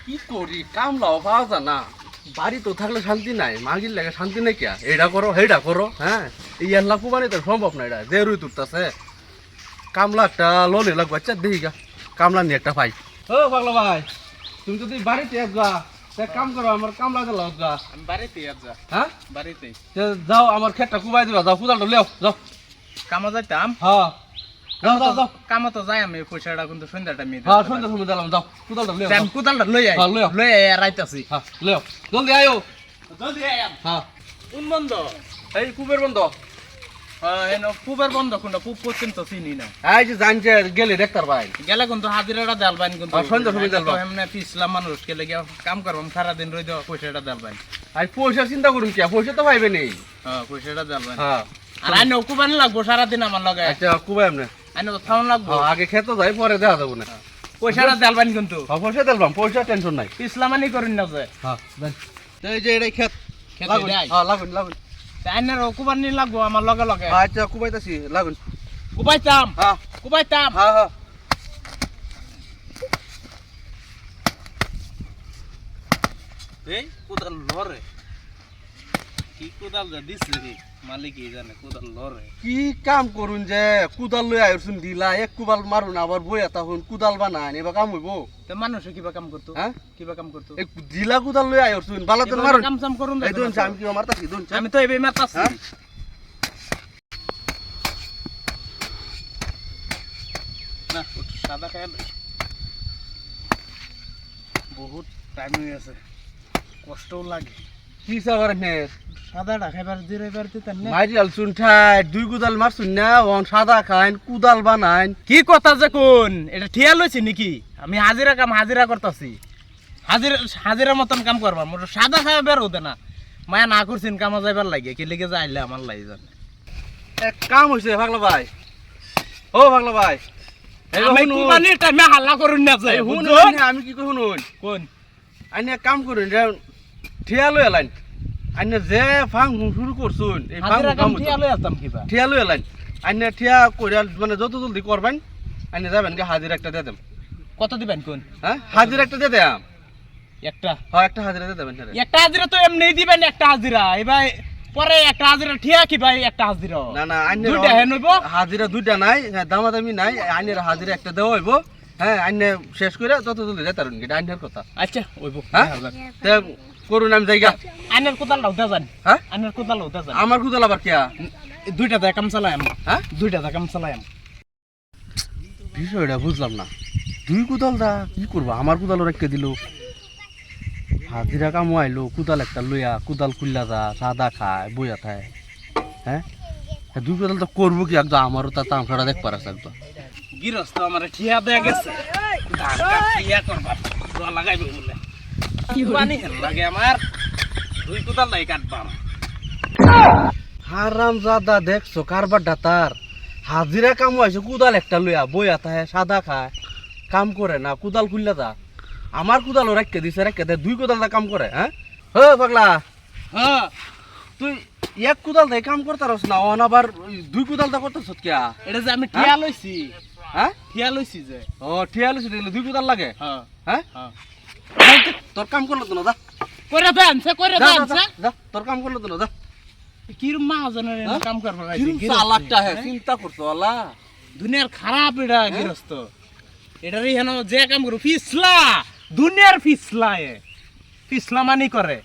কি করি কামলাও পাওয়া যায় না, বাড়ি তো থাকলে শান্তি নাই, মাগির লাগে শান্তি নাই কিয়া, এইটা করো সেইটা করো। হ্যাঁ এই এল্লা কুবানি তো সম্ভব না, এটা যে রুই তুলতেছে কামলা একটা লোনে লাগবে। আচ্ছা দেখি গা কামলা নিয়ে একটা পাই। ও পাগলা ভাই, তুমি যদি বাড়িতে আসবা এক কাম করো, আমার কামলা দিলা আসবা। আমি বাড়িতে আসা। হ্যাঁ বাড়িতে যাও, আমার ক্ষেতটা কুবাই দিবা, যাও কুদালটা লেও যাও। কামা যাইতাম। হ্যাঁ যাও যাও যাও। কামা তো যাই আমি, পয়সাটা কিন্তু সন্ধ্যা টাইমে হ্যাঁ সন্ধ্যা সময় দিলাম, যাও কুদালটা লেও। আমি কোদালটা লই আই। হ্যাঁ, লই আও। লই আই রাইতাছি। হ্যাঁ লেও জলদি আয়ো। জলদি আইয়াম। হ্যাঁ কোন বন্ধ? এই কুবের বন্ধ। এনো পুবের বন্ধ কোনটা? পুব পর্যন্ত চিনি না। এই যে জানছে গেলে ডাক্তার ভাই। গেলে কিন্তু হাজিরাটা দেলবাইন কিন্তু। সন্ধ্যা সময় দেলবাইন। এমনি পিছলা মানুষ গেলে গিয়া কাম করবাম সারাদিন রই দেওয়া, পয়সাটা দেলবাইন। আর পয়সা চিন্তা করুন কি, পয়সা তো পাইবে নেই। হ্যাঁ পয়সাটা দেলবাইন। হ্যাঁ আর আইনো কুবানি লাগবো সারাদিন আমার লগে। আচ্ছা কুবাই আপনি। আইনো তো খাওয়ান লাগবো। হ্যাঁ আগে খেতে যাই পরে দেখা যাবো না। পয়সাটা দেলবাইন কিন্তু। হ্যাঁ পয়সা দিলাম, পয়সা টেনশন নাই। পিছলা মানি করিন না যে। হ্যাঁ দেন। এই যে এটাই খেত। খেতে লাগুন। দেয়। হ্যাঁ লাগুন লাগুন। আইনের কুবানি লাগবো আমার লগে লগে। আচ্ছা কুবাইতাছি লাগুন। কুবাইতাম। হ্যাঁ কুবাইতাম। হ্যাঁ হ্যাঁ। এই কোদাল লরে, কি কোদাল যা দিছে রে মালিকই জানে, কোদাল লরে। কি কাম করুন যে কুদাল লই আইছুন দিলা, এক কুবাল মারুন আবার বইয়া তখন কুদাল বানান, এবার কাম হইব? তো মানুষে কিবা কাম করতো? হ্যাঁ কিবা কাম করতো? এই দিলা কুদাল লই আইছুন বালা তো মারুন। কাম সাম করুন। এই দুন আমি কি মারতাছি দুন। আমি তো এবে মারতাছি। হ্যাঁ? না একটু সাদা খাই লই। বহুত টাইম হয়ে আছে, কষ্টও লাগে। কি সাবার নে সাদাটা খাইবার জিরাইবার দিতেন না। মাইরি আলছুন ঠাই দুই কুদাল মারছুন না, ওন সাদা খাইন কুদাল বানাইন। কি কথা যে কোন, এটা ঠিয়া লইছি নাকি? আমি হাজিরা কাম হাজিরা করতাছি, হাজিরা হাজিরা মতন কাম করবা। মোর সাদা খাওয়া বের হতে না, মায়া না করছেন কামা যাইবার লাগে, কি লেগে যাইলে আমার লাগে জানে। এক কাম হইছে পাগলা ভাই। ও পাগলা ভাই এই আমি শুনুন। কুবানির টাইমে হাল্লা করুন না যে। এই শুনুন, বুঝছেন? আমি কি কই শুনুন, কোন আইনে এক কাম করুন যে ঠিয়া লই এলাইন। আইনে যে ফাং শুরু করছুন এই ফাং হাজিরা কাম কাম ঠিয়া লই আসতাম কিবা। ঠিয়া লই এলাইন। আইনে ঠিয়া কইরা মানে যত জলদি করবেন আইনে যাবেন কি হাজিরা একটা দিয়ে দেব। কত দিবেন কোন? হ্যাঁ হাজিরা একটা দিয়ে দেব। একটা হ্যাঁ একটা হাজিরা দিয়ে দেবেন। একটা হাজিরা তো এমনি দিবেন, একটা হাজিরা এবার পরে একটা হাজিরা ঠিয়া কি ভাই একটা হাজিরা? না না আইনে দুইটা হেন হইব। হাজিরা দুইটা নাই, হ্যাঁ দামাদামি নাই, আইনের হাজিরা একটা দেওয়া হইব। হ্যাঁ আইনে শেষ করে যত জলদি যেতারুন এটা আইনের কথা। আচ্ছা হইব। হ্যাঁ তে করুন আমি যাইগা। আইনের কোদাল উঠা যান। হ্যাঁ আইনের কোদাল উঠা যান। আমার কুদাল আবার কিয়া? দুইটা দা কাম চালাই আমি। হ্যাঁ দুইটা দা কাম চালাই আমি। বিষয়টা বুঝলাম না, দুই কুদাল দা কি করবো, আমার কুদাল রেখে দিল, হাজিরা কামো আইলো, কুদাল একটা লইয়া কুদাল খুললা যা সাদা খায় বইয়া খায়। হ্যাঁ দুই কুদাল তো করবো কি একদম, আমারও তার তামসাটা দেখ পারাস একদম। গৃহস্থ আমার ঠিয়া দেয়া গেছে, ধান কাট ঠিয়া করবার দোয়া লাগাইবে বলে কি পানি হেল লাগে আমার, দুই কোদাল নাই কাটবাম। হারাম জাদা দেখছো কারবারটা তার, হাজিরা কামো আইছে কুদাল একটা লইয়া বইয়া থাকে সাদা খায়, কাম করে না, কুদাল খুললা যা। আমার কুদাল রেখে দিছে, রেখে দেয় দুই কুদাল কাম করে। হ্যাঁ পাগলা হ্যাঁ তুই এক কুদাল দিয়ে কাম করতারস না, অন আবার দুই কুদাল দা করতেছ কিয়া? এটা যে আমি ঠিয়া লইছি, হ্যাঁ ঠিয়া লইছি যে। ও ঠিয়া লইছি দিলে দুই কুদাল লাগে? হ্যাঁ হ্যাঁ হ্যাঁ তোর কাম করলো তো না, যা করে দেন সে করে যা, দেন যা, সে। যা, তোর কাম করলো তো না, যা। কিরম মাহাজনের হ্যাঁ? কাম করবার আইছে, কিরম গৃহস্থ, চালাকটা হ্যাঁ? চিন্তা করছো আলা। দুনিয়ার খারাপ এটা গৃহস্থ, এটারই হেন যে কাম করো ফিসলা, দুনিয়ার ফিসলা এ ফিসলা মানি করে।